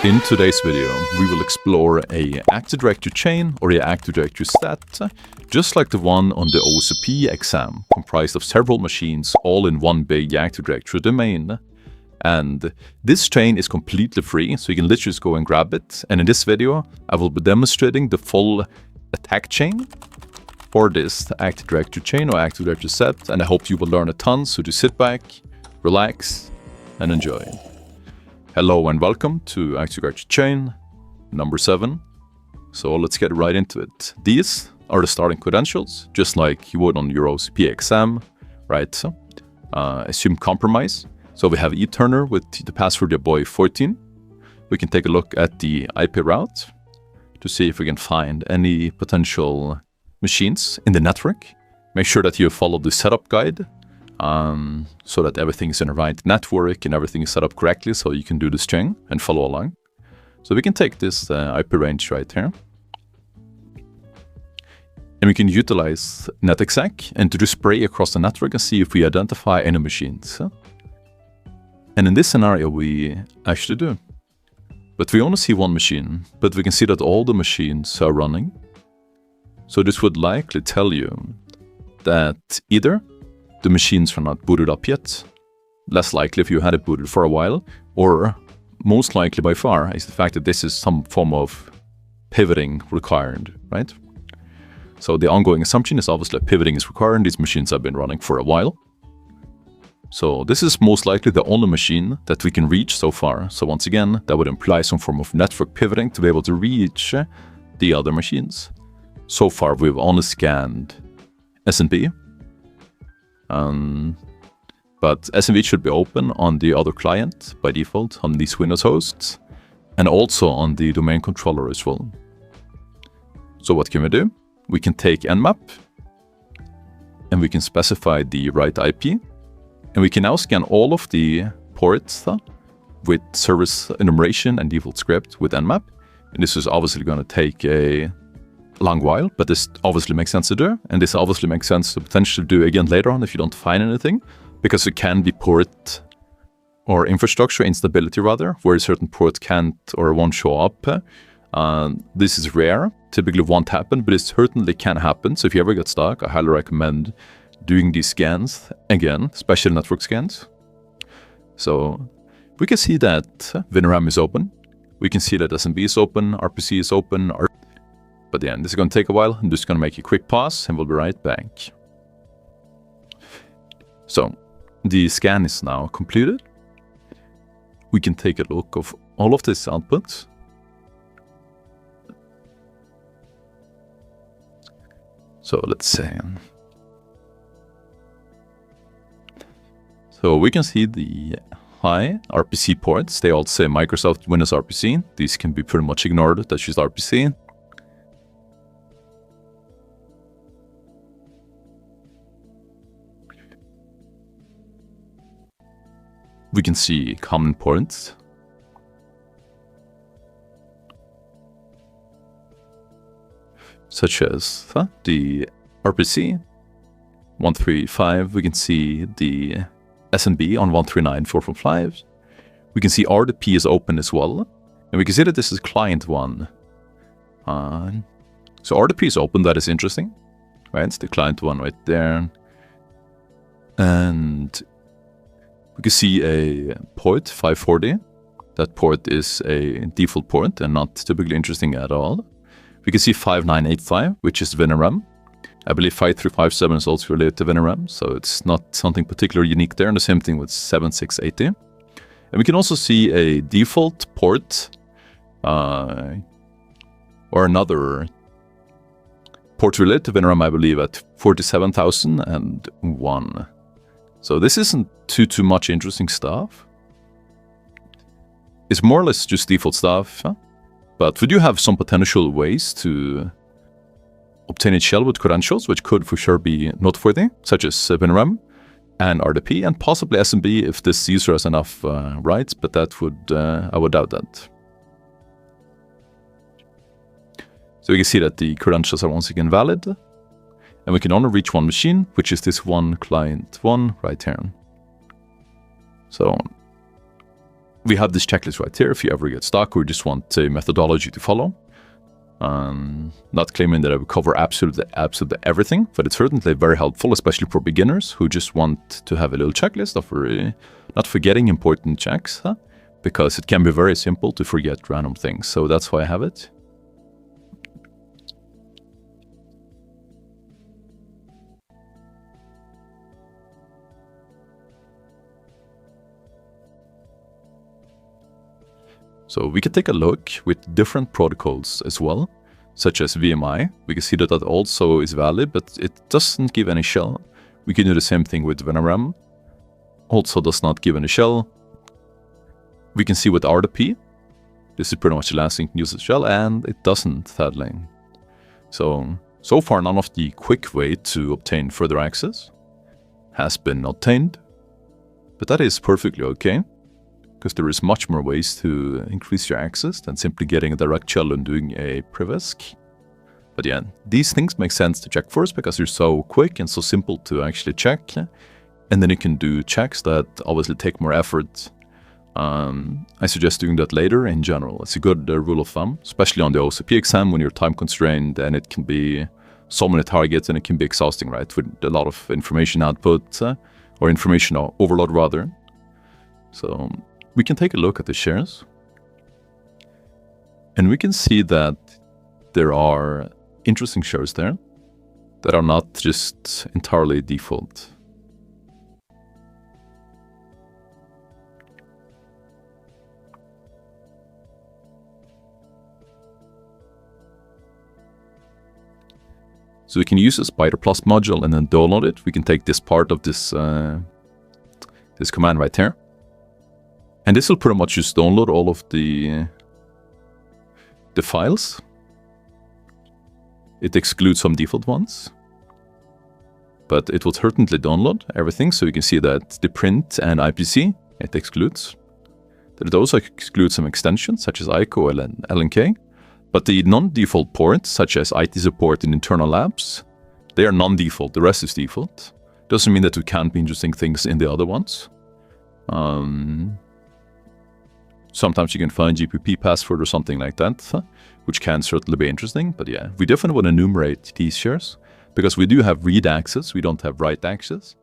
In today's video, we will explore a Active Directory chain or a Active Directory set, just like the one on the OSCP exam, comprised of several machines all in one big Active Directory domain. And this chain is completely free, so you can literally just go and grab it. And in this video, I will be demonstrating the full attack chain for this Active Directory chain or Active Directory set, and I hope you will learn a ton, so just sit back, relax, and enjoy. Hello and welcome to Active Directory chain number 7. So let's get right into it. These are the starting credentials, just like you would on your OSCP exam, right? So, assume compromise. So we have eTurner with the password boy14. We can take a look at the IP route to see if we can find any potential machines in the network. Make sure that you follow the setup guide so that everything is in the right network and everything is set up correctly, so you can do the string and follow along. So we can take this IP range right here, and we can utilize netexec and to just spray across the network and see if we identify any machines. And in this scenario we actually do. But we only see one machine, but we can see that all the machines are running. So this would likely tell you that either the machines are not booted up yet, less likely if you had it booted for a while, or most likely by far is the fact that this is some form of pivoting required, right? So the ongoing assumption is obviously that pivoting is required. These machines have been running for a while. So this is most likely the only machine that we can reach so far. So once again, that would imply some form of network pivoting to be able to reach the other machines. So far, we've only scanned S&B. But S&B should be open on the other client by default on these Windows hosts, and also on the domain controller as well. So what can we do? We can take Nmap, and we can specify the right IP, and we can now scan all of the ports with service enumeration and default script with Nmap. And this is obviously going to take a long while, but this obviously makes sense to do, and this obviously makes sense to potentially do again later on if you don't find anything, because it can be port or infrastructure instability rather, where a certain port can't or won't show up. This is rare, typically won't happen, but it certainly can happen. So if you ever get stuck, I highly recommend doing these scans again, special network scans. So we can see that WinRAM is open, we can see that SMB is open, RPC is open, but yeah, this is going to take a while. I'm just going to make a quick pause and we'll be right back. So the scan is now completed. We can take a look of all of this output. So let's say, so we can see the high RPC ports. They all say Microsoft Windows RPC. These can be pretty much ignored. That's just RPC. We can see common ports. Such as the RPC 135. We can see the SNB on 139.4.5. We can see RDP is open as well. And we can see that this is client 1. So RDP is open, that is interesting. Right, it's the client 1 right there. And we can see a port 540. That port is a default port and not typically interesting at all. We can see 5985, which is WinRAM. I believe 5357 is also related to WinRAM, so it's not something particularly unique there. And the same thing with 7680. And we can also see a default port or another port related to WinRAM, I believe, at 47,001. So this isn't too much interesting stuff. It's more or less just default stuff, but we do have some potential ways to obtain a shell with credentials, which could for sure be noteworthy, such as WinRAM and RDP, and possibly SMB if this user has enough rights, but that would I would doubt that. So we can see that the credentials are once again valid. And we can only reach one machine, which is this one client 1 right here. So we have this checklist right here if you ever get stuck or just want a methodology to follow. Not claiming that I would cover absolutely everything, but it's certainly very helpful, especially for beginners who just want to have a little checklist of not forgetting important checks, because it can be very simple to forget random things. So that's why I have it. So we can take a look with different protocols as well, such as VMI. We can see that that also is valid, but it doesn't give any shell. We can do the same thing with Enumerating. Also does not give any shell. We can see with RDP, this is pretty much the last thing to use as shell, and it doesn't, sadly. So far none of the quick way to obtain further access has been obtained, but that is perfectly okay, because there is much more ways to increase your access than simply getting a direct shell and doing a previsk. But yeah, these things make sense to check first because they're so quick and so simple to actually check. And then you can do checks that obviously take more effort. I suggest doing that later in general. It's a good rule of thumb, especially on the OSCP exam when you're time constrained and it can be so many targets and it can be exhausting, right? With a lot of information output or information overload rather. So we can take a look at the shares, and we can see that there are interesting shares there that are not just entirely default. So we can use a Spider Plus module and then download it. We can take this part of this this command right here. And this will pretty much just download all of the files. It excludes some default ones, but it will certainly download everything. So you can see that the print and IPC, it excludes. That it also excludes some extensions such as ICO and LNK, but the non-default ports such as IT support in internal labs, they are non-default. The rest is default. Doesn't mean that there can't be interesting things in the other ones. Sometimes you can find GPP password or something like that, which can certainly be interesting. But yeah, we definitely want to enumerate these shares because we do have read access, we don't have write access.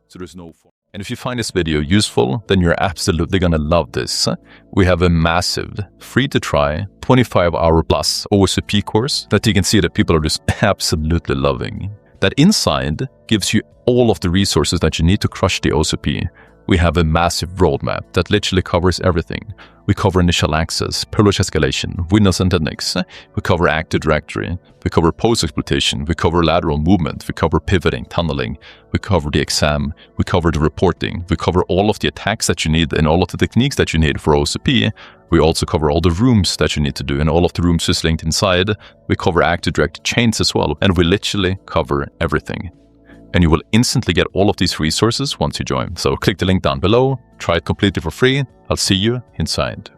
So there's no form. And if you find this video useful, then you're absolutely going to love this. We have a massive, free-to-try, 25-hour plus OSCP course that you can see that people are just absolutely loving. That inside gives you all of the resources that you need to crush the OSCP. We have a massive roadmap that literally covers everything. We cover initial access, privilege escalation, Windows and Linux. We cover Active Directory. We cover post-exploitation. We cover lateral movement. We cover pivoting, tunneling. We cover the exam. We cover the reporting. We cover all of the attacks that you need and all of the techniques that you need for OSCP. We also cover all the rooms that you need to do and all of the rooms just linked inside. We cover Active Directory chains as well. And we literally cover everything. And you will instantly get all of these resources once you join. So click the link down below, try it completely for free. I'll see you inside.